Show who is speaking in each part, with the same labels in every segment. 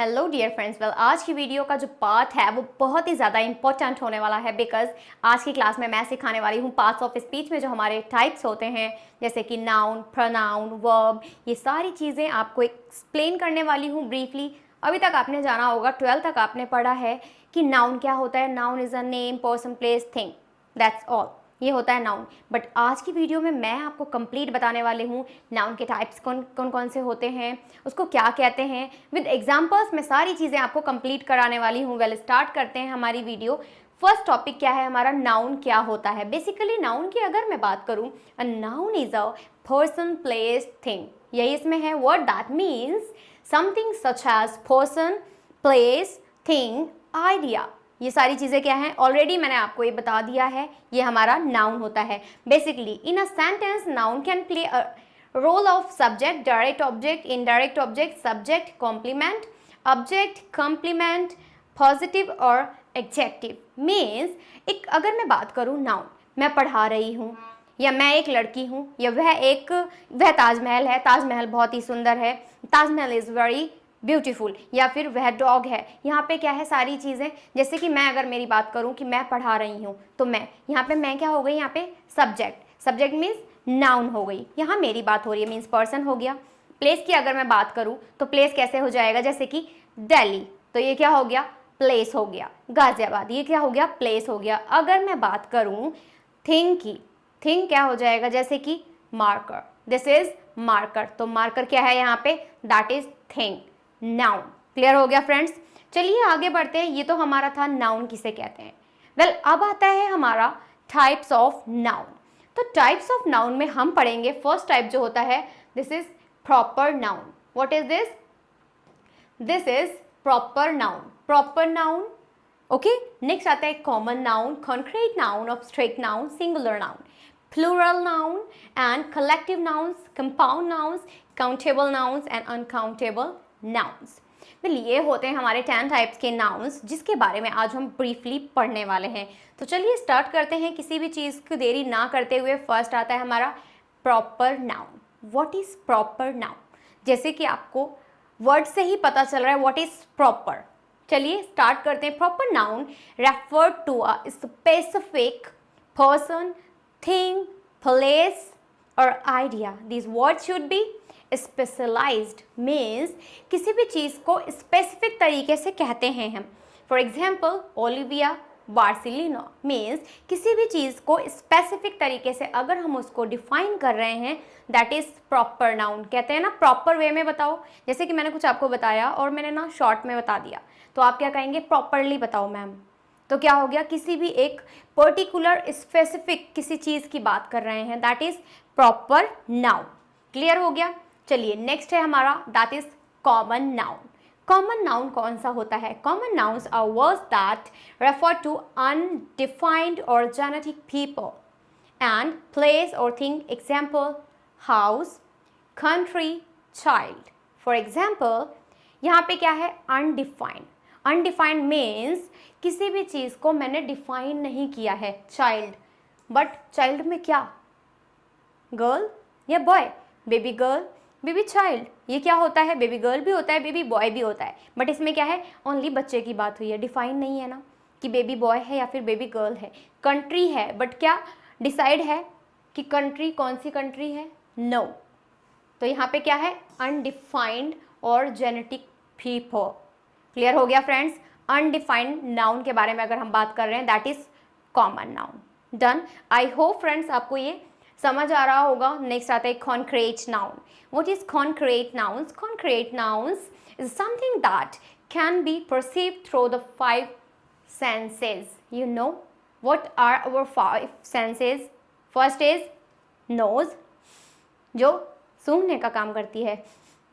Speaker 1: Hello dear friends, well आज की video का जो पार्ट है वो बहुत ही ज़्यादा इंपॉर्टेंट होने वाला है बिकॉज आज की क्लास में मैं सिखाने वाली हूँ पार्ट्स ऑफ स्पीच में जो हमारे टाइप्स होते हैं जैसे कि नाउन, प्रोनाउन, वर्ब, ये सारी चीज़ें आपको एक्सप्लेन करने वाली हूँ ब्रीफली। अभी तक आपने जाना होगा, 12 तक आपने पढ़ा है कि नाउन क्या होता है। Noun is a name, person, place, thing, that's all, ये होता है नाउन। बट आज की वीडियो में मैं आपको कंप्लीट बताने वाली हूँ नाउन के टाइप्स कौन से होते हैं, उसको क्या कहते हैं, विद एग्जांपल्स मैं सारी चीज़ें आपको कंप्लीट कराने वाली हूँ। वेल स्टार्ट करते हैं हमारी वीडियो। फर्स्ट टॉपिक क्या है हमारा, नाउन क्या होता है। बेसिकली नाउन की अगर मैं बात करूँ, a noun is a person, place, thing, यही इसमें है word. That means something such as person, place, thing, idea, ये सारी चीज़ें क्या हैं, ऑलरेडी मैंने आपको ये बता दिया है, ये हमारा नाउन होता है। Basically in a sentence noun can play a role of subject, direct object, indirect object, subject, complement, object, complement, positive और एडजेक्टिव। मीन्स एक अगर मैं बात करूँ नाउन, मैं पढ़ा रही हूँ, या मैं एक लड़की हूँ, या वह ताजमहल है, ताजमहल बहुत ही सुंदर है, ताजमहल इज़ वेरी ब्यूटीफुल, या फिर वह डॉग है। यहाँ पे क्या है, सारी चीज़ें, जैसे कि मैं अगर मेरी बात करूँ कि मैं पढ़ा रही हूँ, तो मैं यहाँ पे मैं क्या हो गई, यहाँ पे सब्जेक्ट, सब्जेक्ट मीन्स नाउन हो गई, यहाँ मेरी बात हो रही है मीन्स पर्सन हो गया। प्लेस की अगर मैं बात करूँ तो प्लेस कैसे हो जाएगा, जैसे कि दिल्ली, तो ये क्या हो गया, प्लेस हो गया। गाजियाबाद, ये क्या हो गया, प्लेस हो गया। अगर मैं बात करूँ थिंग की, थिंग क्या हो जाएगा, जैसे कि मार्कर, दिस इज मार्कर, तो मार्कर क्या है यहाँ पे, that is thing, noun. Clear हो गया फ्रेंड्स। चलिए आगे बढ़ते हैं, ये तो हमारा था नाउन किसे कहते हैं। वेल अब आता है हमारा टाइप्स ऑफ नाउन। तो टाइप्स ऑफ नाउन में हम पढ़ेंगे फर्स्ट टाइप जो होता है, this is proper noun. What is this, this is proper noun, proper noun. Okay, next आता है common noun, concrete noun, abstract noun, singular noun, plural noun and collective nouns, compound nouns, countable nouns and uncountable nouns। Well ये होते हैं हमारे 10 types के nouns जिसके बारे में आज हम ब्रीफली पढ़ने वाले हैं। तो चलिए स्टार्ट करते हैं किसी भी चीज़ की देरी ना करते हुए। फर्स्ट आता है हमारा proper noun. What is proper noun, जैसे कि आपको वर्ड से ही पता चल रहा है व्हाट इज़ प्रॉपर। चलिए स्टार्ट करते हैं। Proper noun refer to a specific person, thing, place or idea. These words should be specialized, means किसी भी चीज़ को स्पेसिफिक तरीके से कहते हैं हम। फॉर एग्जाम्पल ओलिविया बार्सिलिनो, मीन्स किसी भी चीज़ को स्पेसिफिक तरीके से अगर हम उसको डिफाइन कर रहे हैं, दैट इज़ प्रॉपर नाउन। कहते हैं ना प्रॉपर वे में बताओ, जैसे कि मैंने कुछ आपको बताया और मैंने ना शॉर्ट में बता दिया, तो आप क्या कहेंगे, प्रॉपरली बताओ मैम। तो क्या हो गया, किसी भी एक पर्टिकुलर स्पेसिफिक किसी चीज़ की बात कर रहे हैं, that is proper noun. Clear हो गया। चलिए नेक्स्ट है हमारा, that is common noun. Common noun कौन सा होता है, common nouns are words that refer to undefined और जेनेटिक पीपल एंड प्लेस और thing. Example house, country, child. For example यहाँ पे क्या है, अनडिफाइंड। अनडिफाइंड मीन्स किसी भी चीज़ को मैंने डिफाइन नहीं किया है। चाइल्ड, बट चाइल्ड में क्या, गर्ल या boy, baby girl, baby child, ये क्या होता है, बेबी गर्ल भी होता है, बेबी बॉय भी होता है, बट इसमें क्या है, ओनली बच्चे की बात हुई है, डिफाइन नहीं है ना कि बेबी बॉय है या फिर बेबी गर्ल है। कंट्री है, बट क्या डिसाइड है कि कंट्री कौन सी कंट्री है, नो। तो यहाँ पे क्या है, अनडिफाइंड और जेनेटिक पीपल। क्लियर हो गया फ्रेंड्स। अनडिफाइंड नाउन के बारे में अगर हम बात कर रहे हैं, that is common noun. Done. I hope friends आपको ये समझ आ रहा होगा। नेक्स्ट आता है concrete noun. What is concrete nouns, concrete nouns is something that can be perceived through the 5 senses. You know what are our 5 senses. First is nose, जो सूंघने का काम करती है।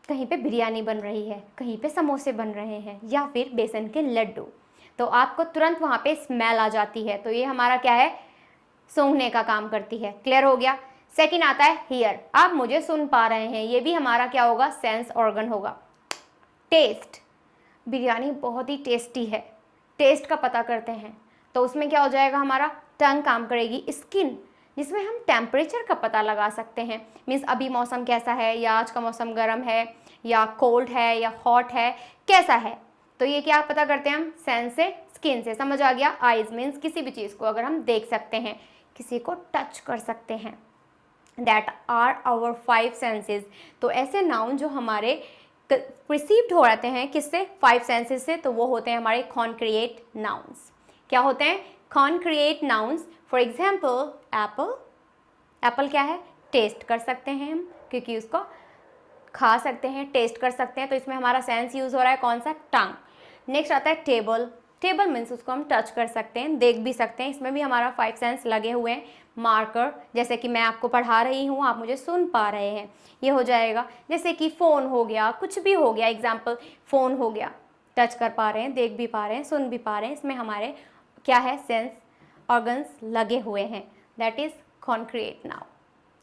Speaker 1: कहीं पे बिरयानी बन रही है, कहीं पे समोसे बन रहे हैं, या फिर बेसन के लड्डू, तो आपको तुरंत वहाँ पे स्मेल आ जाती है, तो ये हमारा क्या है, सूंघने का काम करती है। क्लियर हो गया। सेकंड आता है हियर, आप मुझे सुन पा रहे हैं, ये भी हमारा क्या होगा, सेंस ऑर्गन होगा। टेस्ट, बिरयानी बहुत ही टेस्टी है, टेस्ट का पता करते हैं, तो उसमें क्या हो जाएगा, हमारा टंग काम करेगी। स्किन, जिसमें हम टेम्परेचर का पता लगा सकते हैं, मीन्स अभी मौसम कैसा है, या आज का मौसम गर्म है या कोल्ड है या हॉट है, कैसा है। तो ये क्या पता करते हैं हम, सेंस से, स्किन से, समझ आ गया। आइज मीन्स किसी भी चीज़ को अगर हम देख सकते हैं, किसी को टच कर सकते हैं, दैट आर आवर 5 सेंसेस। तो ऐसे नाउन जो हमारे रिसीव्ड हो जाते हैं किससे, 5 सेंसेस से, तो वो होते हैं हमारे कॉन्क्रिएट नाउन्स। क्या होते हैं, concrete nouns. For example apple, apple क्या है, टेस्ट कर सकते हैं हम, क्योंकि उसको खा सकते हैं, टेस्ट कर सकते हैं, तो इसमें हमारा सेंस यूज़ हो रहा है कौन सा, टंग। नेक्स्ट आता है टेबल, टेबल मीन्स उसको हम टच कर सकते हैं, देख भी सकते हैं, इसमें भी हमारा 5 सेंस लगे हुए हैं। मार्कर, जैसे कि मैं आपको पढ़ा रही हूँ, आप मुझे सुन पा रहे हैं, ये हो जाएगा। जैसे कि फ़ोन हो गया, कुछ भी हो गया, एग्जाम्पल फ़ोन हो गया, टच कर पा रहे हैं, देख भी पा रहे हैं, सुन भी पा रहे हैं, इसमें हमारे क्या है, सेंस ऑर्गन्स लगे हुए हैं, that is concrete noun.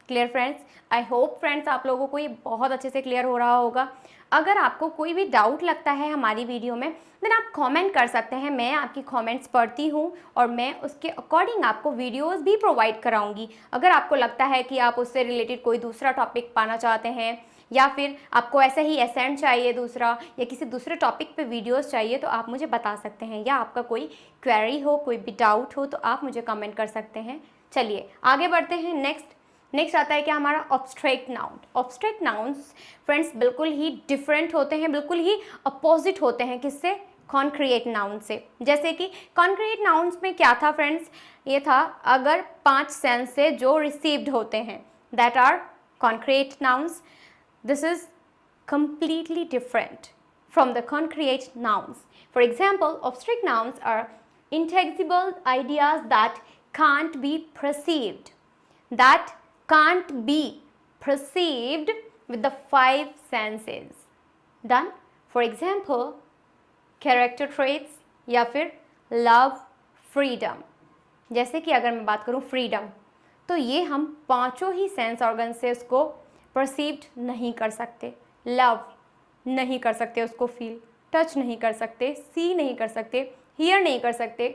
Speaker 1: Clear friends, I hope friends आप लोगों को ये बहुत अच्छे से क्लियर हो रहा होगा। अगर आपको कोई भी डाउट लगता है हमारी वीडियो में, देन आप कमेंट कर सकते हैं, मैं आपकी कमेंट्स पढ़ती हूँ और मैं उसके अकॉर्डिंग आपको वीडियोस भी प्रोवाइड कराऊंगी। अगर आपको लगता है कि आप उससे रिलेटेड कोई दूसरा टॉपिक पाना चाहते हैं, या फिर आपको ऐसे ही एसेंट चाहिए दूसरा, या किसी दूसरे टॉपिक पे वीडियोस चाहिए, तो आप मुझे बता सकते हैं, या आपका कोई क्वेरी हो, कोई भी डाउट हो, तो आप मुझे कमेंट कर सकते हैं। चलिए आगे बढ़ते हैं। नेक्स्ट आता है क्या, हमारा obstruct noun. Obstruct nouns friends बिल्कुल ही डिफरेंट होते हैं, बिल्कुल ही अपोजिट होते हैं किससे, कॉन्क्रिएट नाउन से। जैसे कि कॉन्क्रिएट नाउन्स में क्या था फ्रेंड्स, ये था अगर 5 सेंस से जो रिसीव्ड होते हैं, that are concrete nouns. This is completely different from the concrete nouns. For example, abstract nouns are intangible ideas that can't be perceived, with the 5 senses. Done? For example, character traits या फिर love, freedom. जैसे कि अगर मैं बात करूँ freedom, तो ये हम 5 ही सेंस ऑर्गन से उसको परसीव्ड नहीं कर सकते। लव नहीं कर सकते उसको फील, टच नहीं कर सकते, सी नहीं कर सकते, हियर नहीं कर सकते,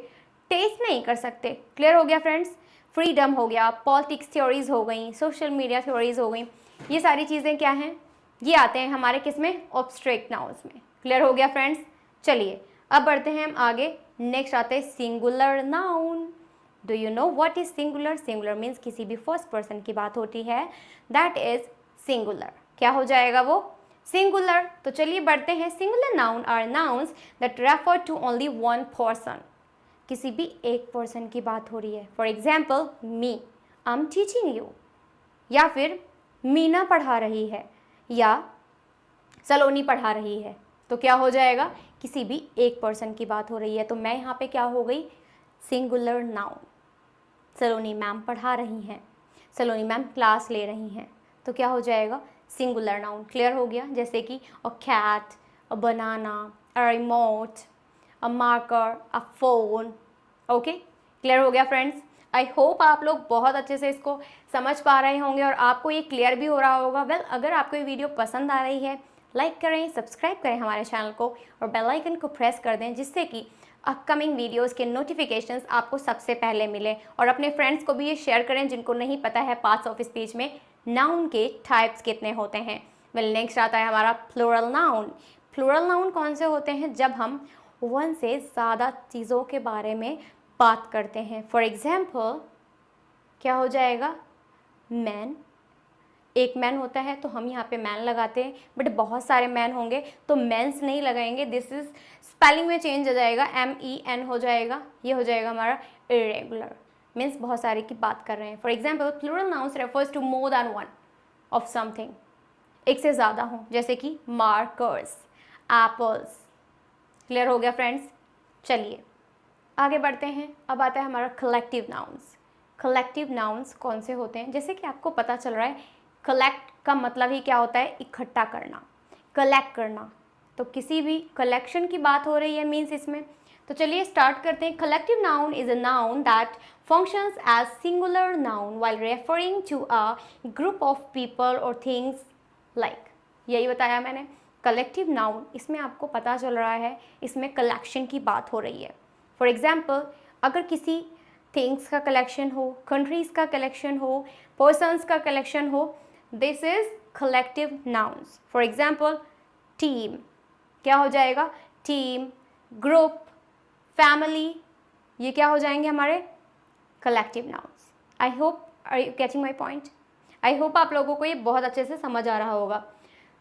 Speaker 1: टेस्ट नहीं कर सकते। क्लियर हो गया फ्रेंड्स। फ्रीडम हो गया, पॉलिटिक्स थ्योरीज हो गई, सोशल मीडिया थ्योरीज हो गई, ये सारी चीज़ें क्या हैं, ये आते हैं हमारे किस में, ऑब्स्ट्रैक्ट नाउन्स में। क्लियर हो गया फ्रेंड्स। चलिए अब बढ़ते हैं हम आगे। नेक्स्ट आते हैं singular noun. Do you know what is singular? Singular means किसी भी फर्स्ट पर्सन की बात होती है, दैट इज सिंगुलर। क्या हो जाएगा वो, सिंगुलर। तो चलिए बढ़ते हैं। Singular noun are nouns that refer to only one person, किसी भी एक पर्सन की बात हो रही है। For example me, I am teaching you, या फिर मीना पढ़ा रही है, या सलोनी पढ़ा रही है, तो क्या हो जाएगा, किसी भी एक पर्सन की बात हो रही है। तो मैं यहाँ पे क्या हो गई, सिंगुलर नाउन। सलोनी मैम पढ़ा रही हैं, सलोनी मैम क्लास ले रही हैं, तो क्या हो जाएगा, सिंगुलर नाउन। क्लियर हो गया। जैसे कि a cat, a banana, a remote, a marker, a phone. Okay, clear हो गया फ्रेंड्स। आई होप आप लोग बहुत अच्छे से इसको समझ पा रहे होंगे और आपको ये क्लियर भी हो रहा होगा। वेल, अगर आपको ये वीडियो पसंद आ रही है, लाइक करें, सब्सक्राइब करें हमारे चैनल को और बेल आइकन को प्रेस कर दें, जिससे कि अपकमिंग वीडियोस के नोटिफिकेशंस आपको सबसे पहले मिले। और अपने फ्रेंड्स को भी ये शेयर करें जिनको नहीं पता है पार्ट्स ऑफ स्पीच में नाउन के टाइप्स कितने होते हैं। वेल, नेक्स्ट आता है हमारा प्लूरल नाउन। प्लूरल नाउन कौन से होते हैं, जब हम वन से ज़्यादा चीज़ों के बारे में बात करते हैं। फॉर एग्जाम्पल क्या हो जाएगा, मैन, एक मैन होता है तो हम यहाँ पे मैन लगाते हैं, बट बहुत सारे मैन होंगे तो मैंस नहीं लगाएंगे, दिस इज स्पेलिंग में चेंज हो जाएगा, MEN हो जाएगा, ये हो जाएगा हमारा इरेगुलर, मीन्स बहुत सारे की बात कर रहे हैं। For example plural nouns refers to more than one of something, एक से ज़्यादा हो, जैसे कि मार्कर्स, एप्पल्स। क्लियर हो गया फ्रेंड्स। चलिए आगे बढ़ते हैं। अब आता है हमारा कलेक्टिव नाउन्स। कलेक्टिव नाउन्स कौन से होते हैं, जैसे कि आपको पता चल रहा है, कलेक्ट का मतलब ही क्या होता है, इकट्ठा करना, कलेक्ट करना, तो किसी भी कलेक्शन की बात हो रही है मीन्स इसमें। तो चलिए स्टार्ट करते हैं। Collective noun is a noun that functions as singular noun while referring to a group of people or things like, यही बताया मैंने। कलेक्टिव नाउन, इसमें आपको पता चल रहा है इसमें कलेक्शन की बात हो रही है। फॉर एग्जाम्पल अगर किसी थिंग्स का कलेक्शन हो, कंट्रीज़ का कलेक्शन हो, पर्सन्स का कलेक्शन हो, this is collective nouns. For example team, क्या हो जाएगा, टीम, ग्रुप, फैमिली, ये क्या हो जाएंगे हमारे collective nouns. I hope are you getting my point. I hope आप लोगों को ये बहुत अच्छे से समझ आ रहा होगा।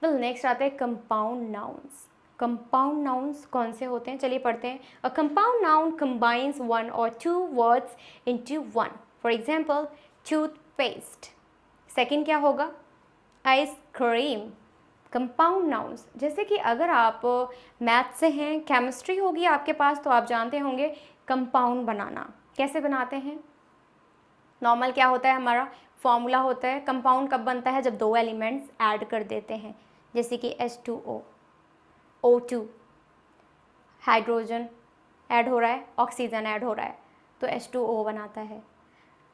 Speaker 1: तो नेक्स्ट आते हैं कंपाउंड नाउन्स। कंपाउंड नाउन्स कौन से होते हैं, चलिए पढ़ते हैं। A compound noun combines one or two words into one. For example toothpaste. Second क्या होगा, आइसक्रीम। कंपाउंड नाउन्स, जैसे कि अगर आप मैथ से हैं, केमिस्ट्री होगी आपके पास, तो आप जानते होंगे कंपाउंड बनाना कैसे बनाते हैं। नॉर्मल क्या होता है, हमारा फॉर्मूला होता है। कंपाउंड कब बनता है, जब दो एलिमेंट्स ऐड कर देते हैं, जैसे कि H2O, O2, हाइड्रोजन ऐड हो रहा है, ऑक्सीजन ऐड हो रहा है, तो H2O बनाता है।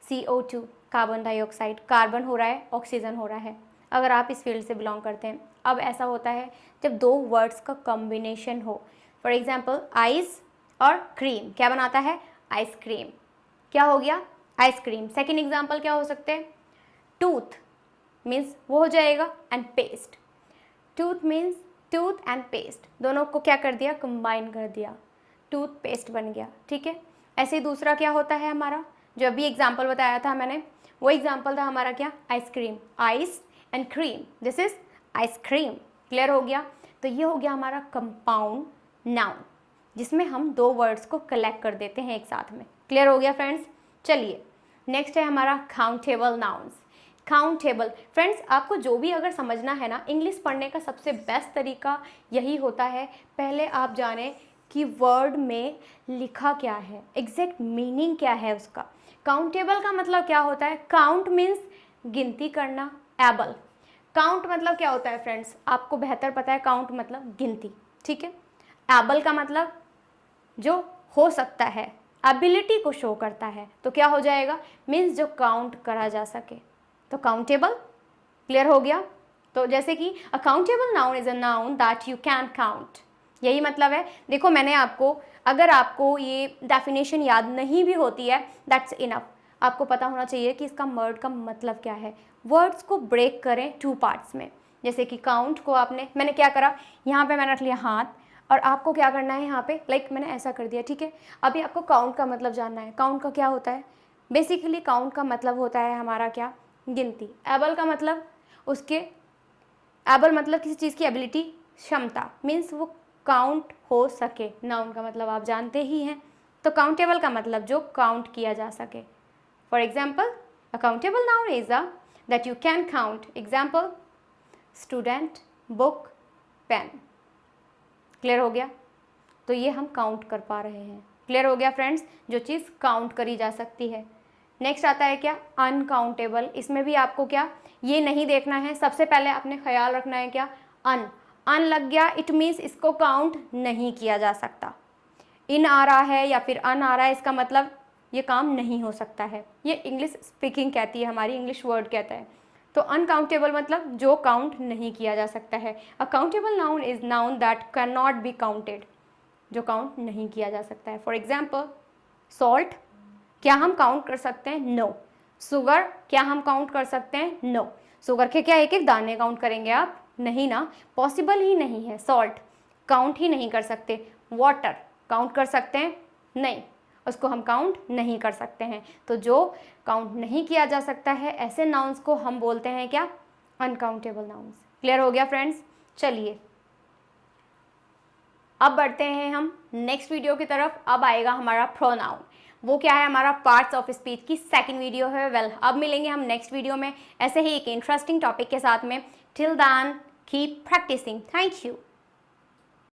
Speaker 1: CO2, कार्बन डाइऑक्साइड, कार्बन हो रहा है, ऑक्सीजन हो रहा है, अगर आप इस फील्ड से बिलोंग करते हैं। अब ऐसा होता है जब दो वर्ड्स का कॉम्बिनेशन हो। फॉर एग्जाम्पल आइस और क्रीम, क्या बनाता है, आइसक्रीम। क्या हो गया, आइसक्रीम। सेकेंड एग्जाम्पल क्या हो सकते हैं, टूथ मीन्स वो हो जाएगा, and paste. Tooth means tooth and paste, दोनों को क्या कर दिया, कंबाइन कर दिया, टूथ पेस्ट बन गया। ठीक है, ऐसे ही दूसरा क्या होता है हमारा, जो अभी एग्जाम्पल बताया था मैंने, वो एग्जाम्पल था हमारा क्या, ice cream, ice and cream, this is ice cream. Clear हो गया। तो ये हो गया हमारा कंपाउंड नाउन, जिसमें हम दो वर्ड्स को कलेक्ट कर देते हैं एक साथ में। क्लियर हो गया फ्रेंड्स। चलिए नेक्स्ट है हमारा काउंटेबल नाउन्स। काउंटेबल फ्रेंड्स, आपको जो भी अगर समझना है ना, इंग्लिश पढ़ने का सबसे बेस्ट तरीका यही होता है, पहले आप जानें कि वर्ड में लिखा क्या है, एग्जैक्ट मीनिंग क्या है उसका। काउंटेबल का मतलब क्या होता है, काउंट मीन्स गिनती करना, एबल, काउंट मतलब क्या होता है फ्रेंड्स, आपको बेहतर पता है, काउंट मतलब गिनती। ठीक है, एबल का मतलब जो हो सकता है, एबिलिटी को शो करता है, तो क्या हो जाएगा, मीन्स जो काउंट करा जा सके, तो काउंटेबल। क्लियर हो गया। तो जैसे कि a countable noun is a noun that you can count, यही मतलब है। देखो मैंने आपको, अगर आपको ये डेफिनेशन याद नहीं भी होती है, दैट्स इनफ। आपको पता होना चाहिए कि इसका वर्ड का मतलब क्या है। वर्ड्स को ब्रेक करें टू पार्ट्स में, जैसे कि काउंट को मैंने क्या करा, यहाँ पे मैंने रख लिया हाथ, और आपको क्या करना है यहाँ पे, लाइक मैंने ऐसा कर दिया। ठीक है, अभी आपको काउंट का मतलब जानना है। काउंट का क्या होता है, बेसिकली काउंट का मतलब होता है हमारा क्या, गिनती। एबल का मतलब उसके, एबल मतलब किसी चीज़ की एबिलिटी, क्षमता, मीन्स वो काउंट हो सके। नाउन का मतलब आप जानते ही हैं। तो काउंटेबल का मतलब जो काउंट किया जा सके। For example a countable noun is a that you can count. Example student, book, pen. Clear हो गया। तो ये हम काउंट कर पा रहे हैं। क्लियर हो गया फ्रेंड्स, जो चीज़ काउंट करी जा सकती है। नेक्स्ट आता है क्या, अनकाउंटेबल। इसमें भी आपको क्या, ये नहीं देखना है, सबसे पहले आपने ख्याल रखना है क्या, अन लग गया, इट मीन्स इसको काउंट नहीं किया जा सकता। इन आ रहा है या फिर अन आ रहा है, इसका मतलब ये काम नहीं हो सकता है। ये इंग्लिश स्पीकिंग कहती है, हमारी इंग्लिश वर्ड कहता है। तो अनकाउंटेबल मतलब जो काउंट नहीं किया जा सकता है। A countable noun is noun that can not be counted, जो काउंट नहीं किया जा सकता है। फॉर एग्जाम्पल सॉल्ट, क्या हम काउंट कर सकते हैं, नो। शुगर, क्या हम काउंट कर सकते हैं, नो। शुगर के क्या एक एक दाने काउंट करेंगे आप, नहीं ना, पॉसिबल ही नहीं है। सॉल्ट काउंट ही नहीं कर सकते। वाटर काउंट कर सकते हैं, नहीं, उसको हम काउंट नहीं कर सकते हैं। तो जो काउंट नहीं किया जा सकता है, ऐसे नाउन्स को हम बोलते हैं क्या, अनकाउंटेबल नाउन्स। क्लियर हो गया फ्रेंड्स। चलिए अब बढ़ते हैं हम नेक्स्ट वीडियो की तरफ। अब आएगा हमारा प्रोनाउन, वो क्या है, हमारा पार्ट्स ऑफ स्पीच की सेकंड वीडियो है। वेल अब मिलेंगे हम नेक्स्ट वीडियो में ऐसे ही एक इंटरेस्टिंग टॉपिक के साथ में। Till then keep practising. Thank you.